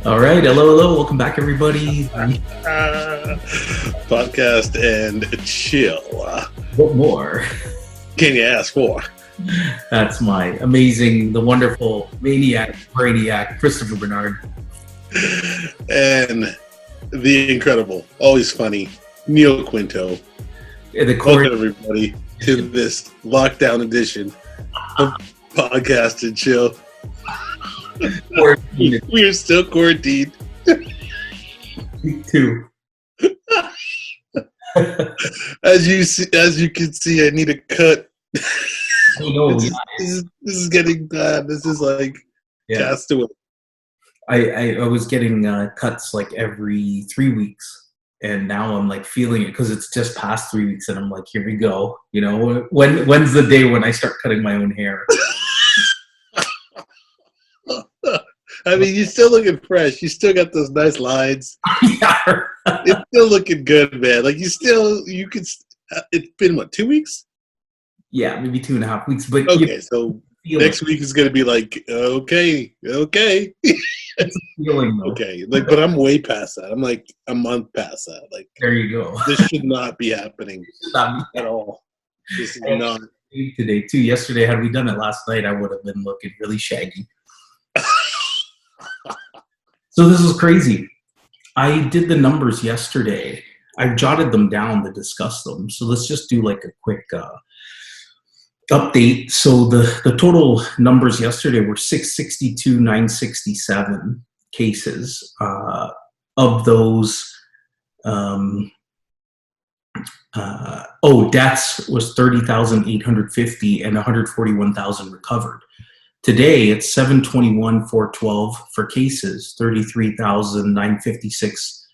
All right, hello. Welcome back, everybody. Podcast and chill. What more? Can you ask for? That's my amazing, the wonderful maniac, brainiac, Christopher Bernard. And the incredible, always funny, Neil Quinto. Welcome, everybody, to this lockdown edition of Podcast and Chill. We are still quarantined. Me too. As you can see, I need a cut. I know. This is getting bad. This is like Castaway. I was getting cuts like every 3 weeks, and now I'm like feeling it because it's just past 3 weeks, and I'm like, here we go. You know, when's the day when I start cutting my own hair? I mean, you're still looking fresh. You still got those nice lines. Yeah. It's still looking good, man. Like you could. It's been what, 2 weeks? Yeah, maybe 2.5 weeks. But okay, so next week is going to be like okay. It's a feeling, though. Okay, like, but I'm way past that. I'm like a month past that. Like, there you go. This should not be happening at all. This is not today too. Yesterday, had we done it last night, I would have been looking really shaggy. So this is crazy. I did the numbers yesterday. I jotted them down to discuss them. So let's just do like a quick update. So the total numbers yesterday were 662,967 cases. Of those, deaths was 30,850 and 141,000 recovered. Today, it's 721,412 for cases, 33,956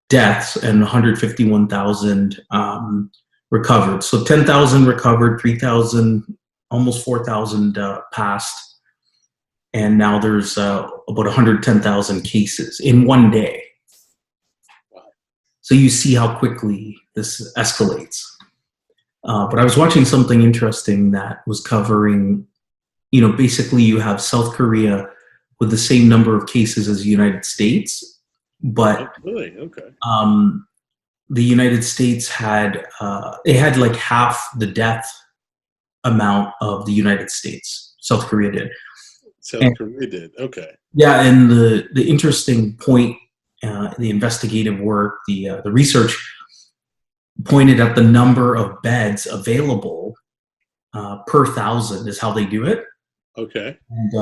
deaths, and 151,000 recovered. So 10,000 recovered, 3,000, almost 4,000 passed, and now there's about 110,000 cases in one day. So you see how quickly this escalates. But I was watching something interesting that was covering, basically you have South Korea with the same number of cases as the United States, but really? Okay. The United States had like half the death amount of the United States. South Korea did. Korea did. Okay. Yeah, and the interesting point, the investigative work, the research pointed at the number of beds available per thousand is how they do it. Okay. And,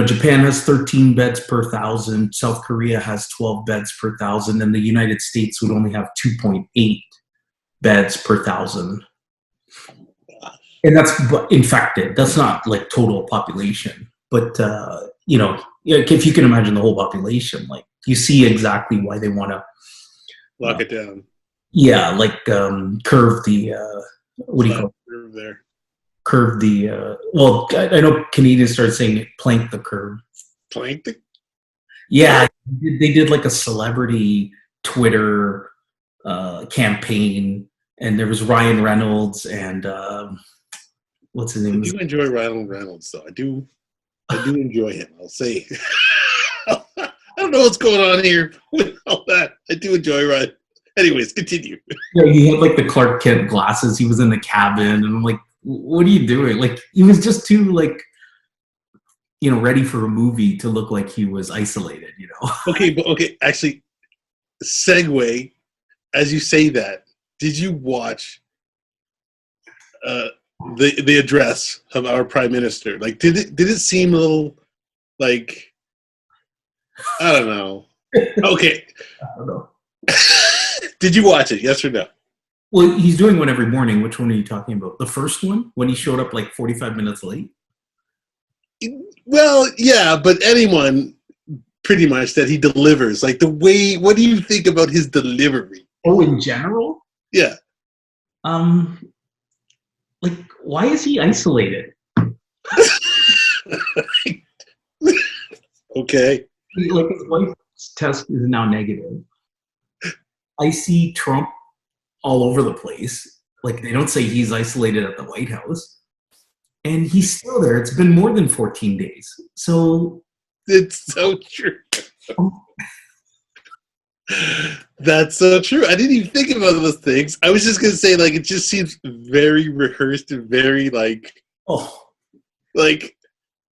Japan has 13 beds per thousand. South Korea has 12 beds per thousand. And the United States would only have 2.8 beds per thousand. And that's infected. That's not like total population. But, if you can imagine the whole population, like you see exactly why they want to lock it down. Yeah, like curve the, what do you call it? Curve there. Curve the I know Canadians started saying it, plank the curve. Plank the? Yeah, they did like a celebrity Twitter campaign, and there was Ryan Reynolds and what's his name? I do enjoy Ryan Reynolds, though. I do enjoy him. I'll say. I don't know what's going on here with all that. I do enjoy Ryan. Anyways, continue. Yeah, he had like the Clark Kent glasses. He was in the cabin, and I'm like, what are you doing? Like, he was just too ready for a movie to look like he was isolated, Okay, actually, segue, as you say that, did you watch the address of our prime minister? Like, did it seem a little like, I don't know. Okay. I don't know. Did you watch it? Yes or no? Well, he's doing one every morning. Which one are you talking about? The first one, when he showed up like 45 minutes late? Well, yeah, but anyone pretty much that he delivers. Like the way, what do you think about his delivery? Oh, in general? Yeah. Like, why is he isolated? Okay. Like, his wife's test is now negative. I see Trump all over the place. Like, they don't say he's isolated at the White House. And he's still there. It's been more than 14 days. So It's so true. That's so true. I didn't even think about those things. I was just gonna say, like, it just seems very rehearsed and very like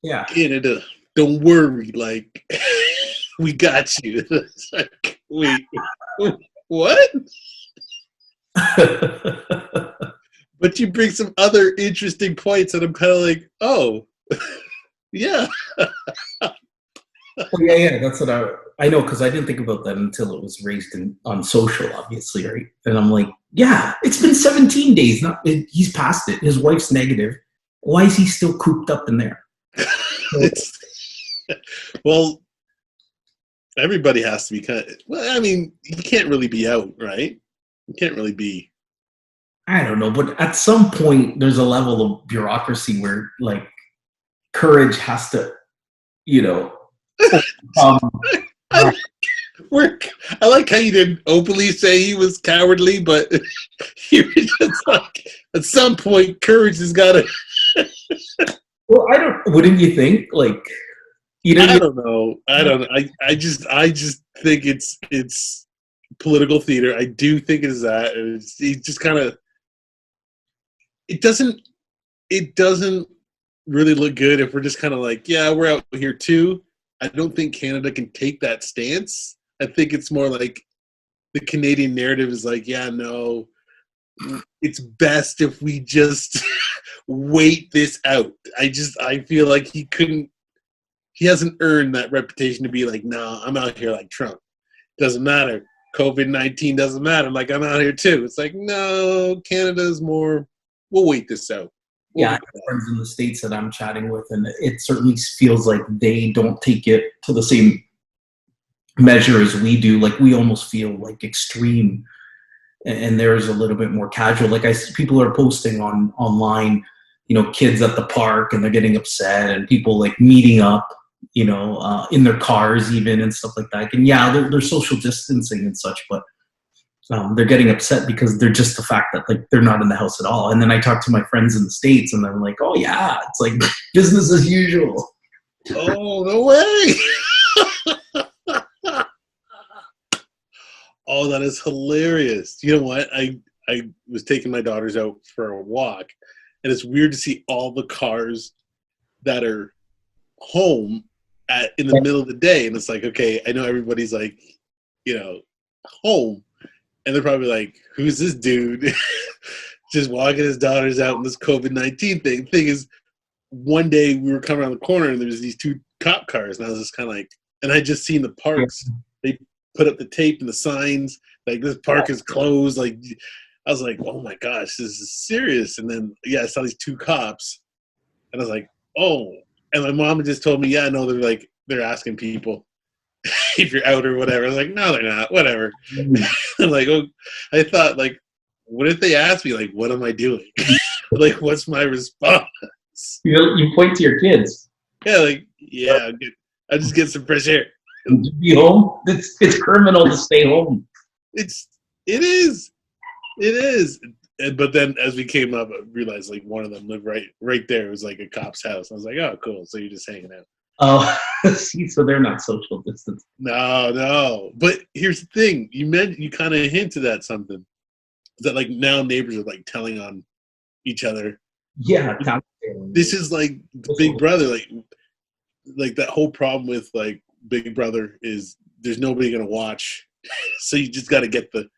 yeah. Canada. Don't worry, like we got you. It's like, wait, what? But you bring some other interesting points, and I'm kind of like, oh, yeah. Yeah. That's what I know, because I didn't think about that until it was raised on social, obviously, right? And I'm like, yeah, it's been 17 days. He's past it. His wife's negative. Why is he still cooped up in there? Well, everybody has to be kind of. Well, I mean, you can't really be out, right? You can't really be. I don't know, but at some point, there's a level of bureaucracy where, like, courage has to, I like how you didn't openly say he was cowardly, but you were just like, at some point, courage has got to. Well, wouldn't you think? Like, I don't know. I just think it's political theater. I do think it is that. And he just kind of. It doesn't really look good if we're just kind of like, yeah, we're out here too. I don't think Canada can take that stance. I think it's more like the Canadian narrative is like, yeah, no, it's best if we just wait this out. I feel like he hasn't earned that reputation to be like, no, I'm out here like Trump. Doesn't matter. COVID-19 doesn't matter. Like, I'm out here too. It's like, no, Canada's more, we'll wait this out. I have friends in the States that I'm chatting with, and it certainly feels like they don't take it to the same measure as we do. Like, we almost feel like extreme, and theirs a little bit more casual. Like, people are posting online, kids at the park, and they're getting upset, and people like meeting up, in their cars even, and stuff like that. And yeah, they're social distancing and such, but they're getting upset because they're just the fact that, like, they're not in the house at all. And then I talk to my friends in the States, and they're like, oh yeah, it's like business as usual. Oh, no way. Oh, that is hilarious. You know what? I was taking my daughters out for a walk, and it's weird to see all the cars that are home in the middle of the day. And it's like, okay, I know everybody's like, home. And they're probably like, who's this dude just walking his daughters out in this COVID-19 thing? Thing is, one day we were coming around the corner and there was these two cop cars. And I was just kind of like, and I just seen the parks. They put up the tape and the signs, like, this park is closed. Like, I was like, oh my gosh, this is serious. And then, yeah, I saw these two cops. And I was like, oh. And my mom just told me, yeah, no, they're asking people if you're out or whatever. I was like, no, they're not. Whatever. I'm like, oh, I thought, like, what if they ask me, like, what am I doing? Like, what's my response? You point to your kids. Yeah, like, yeah, I just get some fresh air. Be home. It's criminal to stay home. It is. But then as we came up, I realized, like, one of them lived right there. It was like a cop's house. I was like, oh, cool. So you're just hanging out. Oh, see, so they're not social distance. No. But here's the thing: you kind of hinted at something that, like, now neighbors are like telling on each other. Yeah, this is like Big Brother, like that whole problem with, like, Big Brother is there's nobody gonna watch, so you just got to get the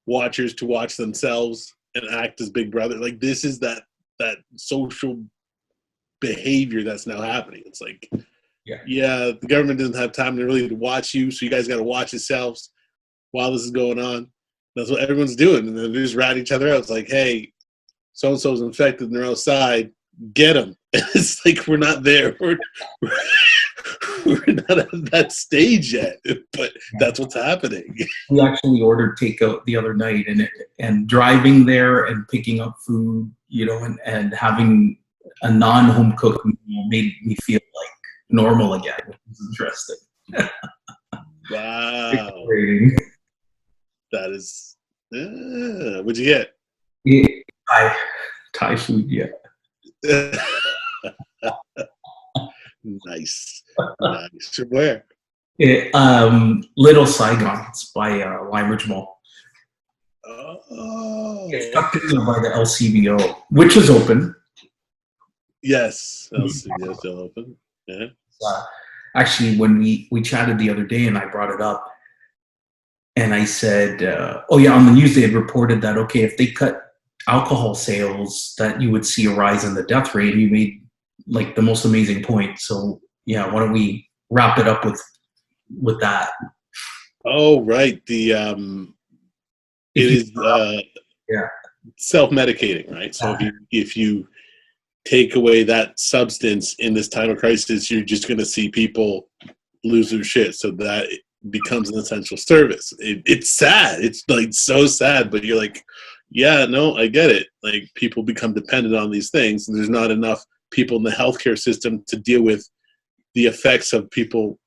watchers to watch themselves and act as Big Brother. Like, this is that social behavior that's now happening. It's like. Yeah, the government doesn't have time to watch you, so you guys got to watch yourselves while this is going on. That's what everyone's doing, and then they just rat each other out. It's like, hey, so-and-so's infected and they're outside. Get them. It's like, we're not there. We're not at that stage yet, but that's what's happening. We actually ordered takeout the other night, and driving there and picking up food, and having a non-home cooked meal made me feel like normal again, which is interesting. Wow. That is. What'd you get? Thai food, yeah. Nice. Nice. From where? Little Saigon. It's by Lime Ridge Mall. Oh. It's tucked in there by the LCBO, which is open. Yes. LCD is still open. Yeah. Actually, when we chatted the other day and I brought it up, and I said, oh yeah, on the news they had reported that, okay, if they cut alcohol sales, that you would see a rise in the death rate. And you made like the most amazing point. So yeah, why don't we wrap it up with that? Oh, right. The it is yeah, self-medicating, right? So if you take away that substance in this time of crisis, you're just going to see people lose their shit. So that becomes an essential service. It's sad. It's like so sad, but you're like, yeah, no, I get it. Like people become dependent on these things, and there's not enough people in the healthcare system to deal with the effects of people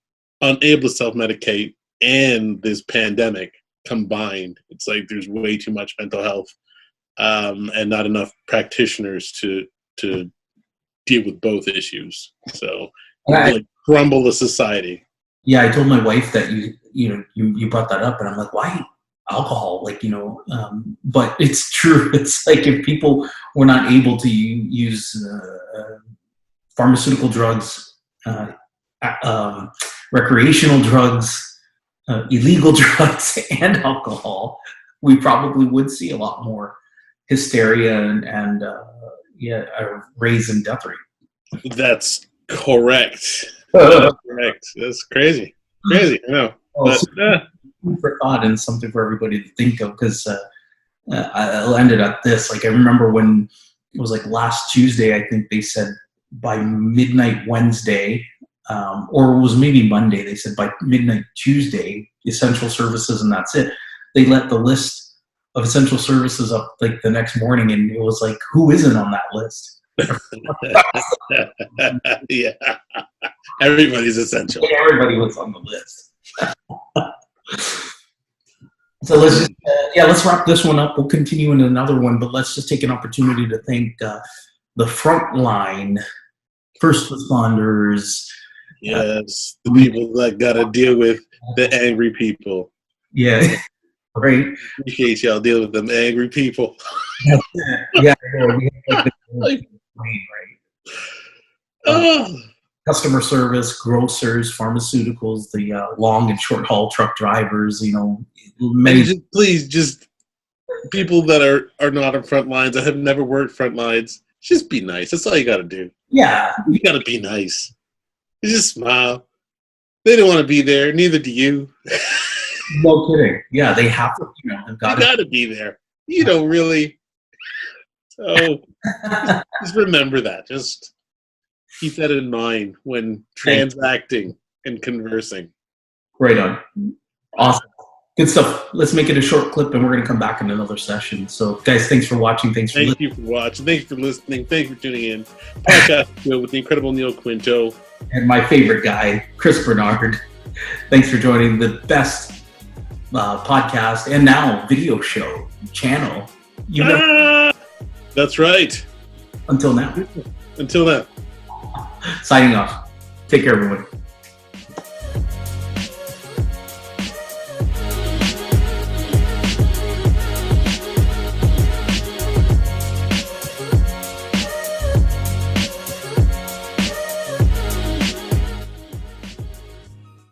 unable to self-medicate and this pandemic combined. It's like there's way too much mental health and not enough practitioners to deal with both issues. So like crumble the society. Yeah, I told my wife that you brought that up, and I'm like, why alcohol? Like, but it's true. It's like if people were not able to use pharmaceutical drugs, recreational drugs, illegal drugs, and alcohol, we probably would see a lot more hysteria and a raise in death rate. That's correct. That's correct. That's crazy. Crazy. I know. But, food for thought and something for everybody to think of, because I'll end it at this. Like I remember when it was like last Tuesday, I think they said by midnight Wednesday, or it was maybe Monday, they said by midnight Tuesday, essential services, and that's it. They let the list of essential services up like the next morning, and it was like, who isn't on that list? Yeah, everybody's essential. Everybody was on the list. So let's just let's wrap this one up. We'll continue in another one, but let's just take an opportunity to thank the frontline first responders. Yes, the people that got to deal with the angry people. Yeah, right. Appreciate y'all dealing with them angry people. Yeah, we have like right. Customer service, grocers, pharmaceuticals, the long and short haul truck drivers, many. Please, just people that are not on front lines, that have never worked front lines, just be nice. That's all you got to do. Yeah. You got to be nice. You just smile. They don't want to be there. Neither do you. No kidding. Yeah, they have to. You got to be there. You don't really. So just remember that. Just keep that in mind when transacting and conversing. Right on. Awesome. Good stuff. Let's make it a short clip, and we're going to come back in another session. So, guys, thanks for watching. Thank you for watching. Thanks for listening. Thanks for tuning in. Podcast with the incredible Neil Quinto. And my favorite guy, Chris Bernard. Thanks for joining the best podcast and now video show channel. That's right. Until now. Until now. Signing off. Take care, everyone.